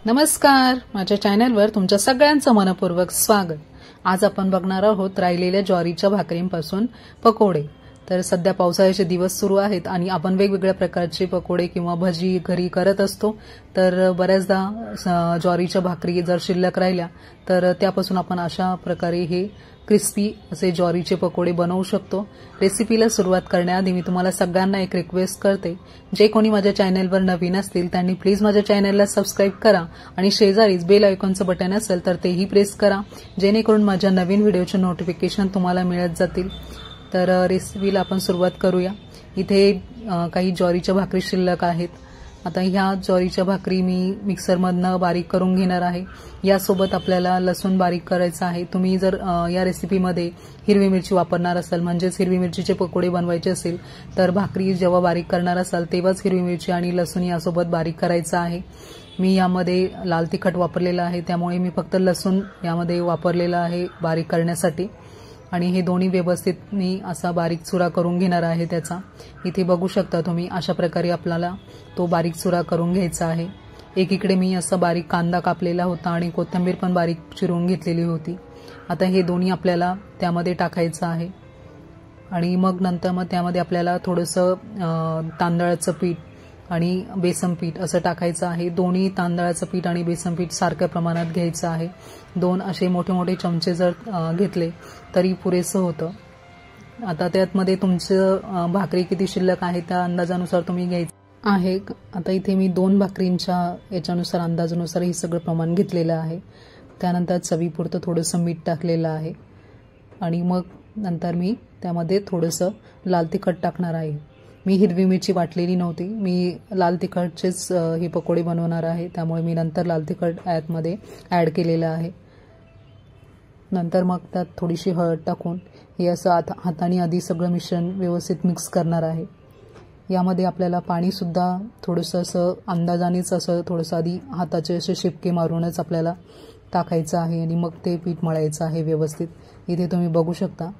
नमस्कार, माझ्या चॅनलवर तुमच्या सगळ्यांचं मनपूर्वक स्वागत। आज आपण बघणार आहोत राहिलेल्या ज्वारीच्या भाकरींपासून पकोडे। तर सध्या पावसाळ्याचे दिवस सुरू आहेत आणि आपण वेगवेगळ्या प्रकारचे पकोडे किंवा भजी घरी करत असतो। तर बऱ्याचदा ज्वारीच्या भाकरी जर शिल्लक राहिल्या तर त्यापासून आपण अशा प्रकारे हे क्रिस्पी असे ज्वारीचे पकोडे बनवू शकतो। रेसिपीला सुरुवात करण्याआधी मी तुम्हाला सगळ्यांना एक रिक्वेस्ट करते, जे कोणी माझ्या चॅनलवर नवीन असतील त्यांनी प्लीज माझ्या चॅनलला सबस्क्राइब करा आणि शेजारीच बेल आयकॉनचं बटन असेल तर तेही प्रेस करा, जेणेकरून माझ्या नवीन व्हिडिओचे नोटिफिकेशन तुम्हाला मिळत जातील। तर रेसिपीला आपण सुरुवात करूया। इथे काही ज्वारीच्या भाकरी शिल्लक आहेत। आता ह्या ज्वारीच्या भाकरी मी मिक्सरमधनं बारीक करून घेणार आहे। यासोबत आपल्याला लसूण बारीक करायचा आहे। तुम्ही जर या रेसिपीमध्ये हिरवी मिरची वापरणार असाल, म्हणजेच हिरवी मिरचीचे पकोडे बनवायचे असेल तर भाकरी जेव्हा बारीक करणार असाल तेव्हाच हिरवी मिरची आणि लसूण यासोबत बारीक करायचा आहे। मी यामध्ये लाल तिखट वापरलेला आहे, त्यामुळे मी फक्त लसूण यामध्ये वापरलेला आहे बारीक करण्यासाठी। आणि हे दोन्ही व्यवस्थित मी असा बारीक चुरा करून घेणार आहे त्याचा। इथे बघू शकता तुम्ही, अशा प्रकारे आपल्याला तो बारीक चुरा करून घ्यायचा आहे। एकीकडे मी असा बारीक कांदा कापलेला होता आणि कोथिंबीर पण बारीक चिरून घेतलेली होती। आता हे दोन्ही आपल्याला त्यामध्ये टाकायचं आहे आणि मग नंतर त्यामध्ये आपल्याला थोडंसं तांदळाचं पीठ आणि बेसन पीठ असं टाकायचं आहे। दोन्ही तांदळाचं पीठ आणि बेसन पीठ सारख्या प्रमाणात घ्यायचं आहे। दोन असे मोठे मोठे चमचे जर घेतले तरी पुरेसं होतं। आता त्यामध्ये तुमचं भाकरी किती शिल्लक आहे त्या अंदाजानुसार तुम्ही घ्यायचं आहे। आता इथे मी 2 भाकरींच्या याच्यानुसार अंदाजानुसार हे सगळं प्रमाण घेतलेलं आहे। त्यानंतर चवीपुरतं थोडंसं मीठ टाकलेलं आहे आणि मग नंतर मी त्यामध्ये थोडंसं लाल तिखट टाकणार आहे। मी हिरवी मिरची वाटलेली नव्हती, मी लाल तिखटचेच हे पकोडे बनवणार आहे, त्यामुळे मी नंतर लाल तिखट यामध्ये ॲड केलेलं आहे। नंतर मग त्यात थोडीशी हळद टाकून हे असं हाताने आधी सगळं मिश्रण व्यवस्थित मिक्स करणार आहे। यामध्ये आपल्याला पाणीसुद्धा थोडंसं असं अंदाजानेच असं थोडंसं आधी हाताचे असे शिपके मारूनच आपल्याला टाकायचं आहे आणि मग ते पीठ मळायचं आहे व्यवस्थित। इथे तुम्ही बघू शकता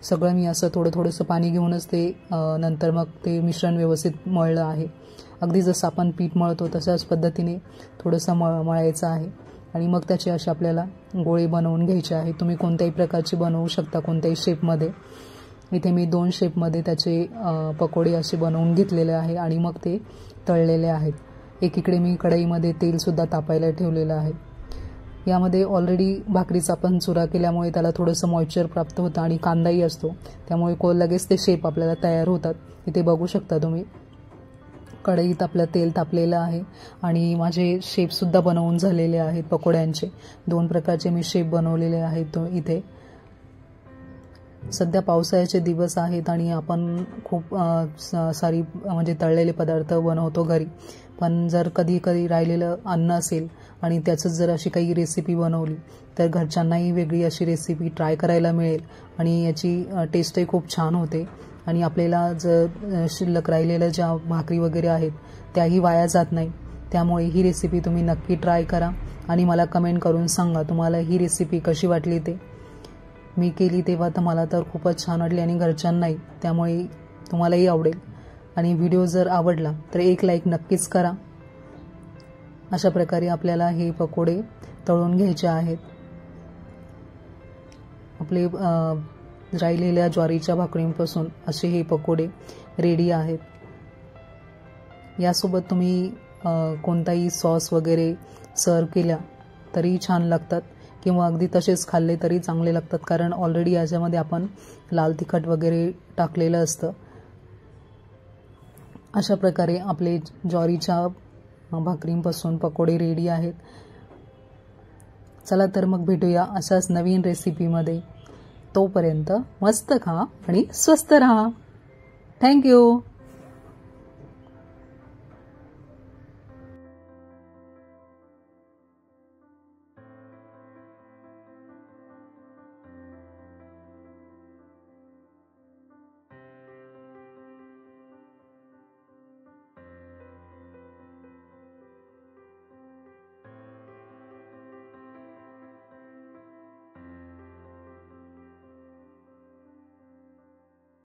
सगळं मी असं थोडंसं पाणी घेऊनच ते नंतर मग ते मिश्रण व्यवस्थित मळलं आहे। अगदी जसं आपण पीठ मळतो तशाच पद्धतीने थोडंसं मळायचं आहे आणि मग त्याचे असे आपल्याला गोळे बनवून घ्यायचे आहे। तुम्ही कोणत्याही प्रकारचे बनवू शकता, कोणत्याही शेपमध्ये। इथे मी 2 शेपमध्ये त्याचे पकोडे असे बनवून घेतलेले आहे आणि मग ते तळलेले आहेत। एकीकडे मी कढईमध्ये तेलसुद्धा तापायला ठेवलेलं आहे। यामध्ये ऑलरेडी भाकरीचा आपण चुरा केल्यामुळे त्याला थोडंसं मॉइश्चर प्राप्त होतं आणि कांदाही असतो, त्यामुळे लगेच ते शेप आपल्याला तयार होतात। इथे बघू शकता तुम्ही कढईत आपलं तेल तापलेलं आहे आणि माझे शेपसुद्धा बनवून झालेले आहेत पकोड्यांचे। 2 प्रकारचे मी शेप बनवलेले आहेत इथे। सध्या पावसाळ्याचे दिवस आहेत आणि आपण खूप सारी म्हणजे तळलेले पदार्थ बनवतो घरी, पण जर कधी राहिलेलं अन्न असेल आणि त्याचं जर अशी काही रेसिपी बनवली तर घरच्यांनाही वेगळी अशी रेसिपी ट्राय करायला मिळेल आणि याची टेस्टही खूप छान होते आणि आपल्याला जर शिल्लक राहिलेल्या ज्या भाकरी वगैरे आहेत त्याही वाया जात नाही। त्यामुळे ही रेसिपी तुम्ही नक्की ट्राय करा आणि मला कमेंट करून सांगा तुम्हाला ही रेसिपी कशी वाटली ते। मी केली तेव्हा तर मला तर खूपच छान वाटली आणि घरच्यांनाही, त्यामुळे तुम्हालाही आवडेल। आणि व्हिडिओ जर आवडला तर एक लाईक नक्कीच करा। अशा प्रकारे आपल्याला हे पकोडे तळून घ्यायचे आहेत। आपले राहिलेल्या ज्वारीच्या भाकरींपासून असे हे पकोडे रेडी आहेत। यासोबत तुम्ही कोणताही सॉस वगैरे सर्व केला तरी छान लागतात किंवा अगदी तसेच खाल्ले तरी चांगले लागतात, कारण ऑलरेडी याच्यामध्ये आपण लाल तिखट वगैरे टाकलेलं असतं। अशा प्रकारे आपले ज्वारीच्या भाकरींपासून पकोडे रेडी आहेत। चला तर मग भेटूया अशाच नवीन रेसिपीमध्ये। तोपर्यंत मस्त खा आणि स्वस्त रहा। थँक्यू।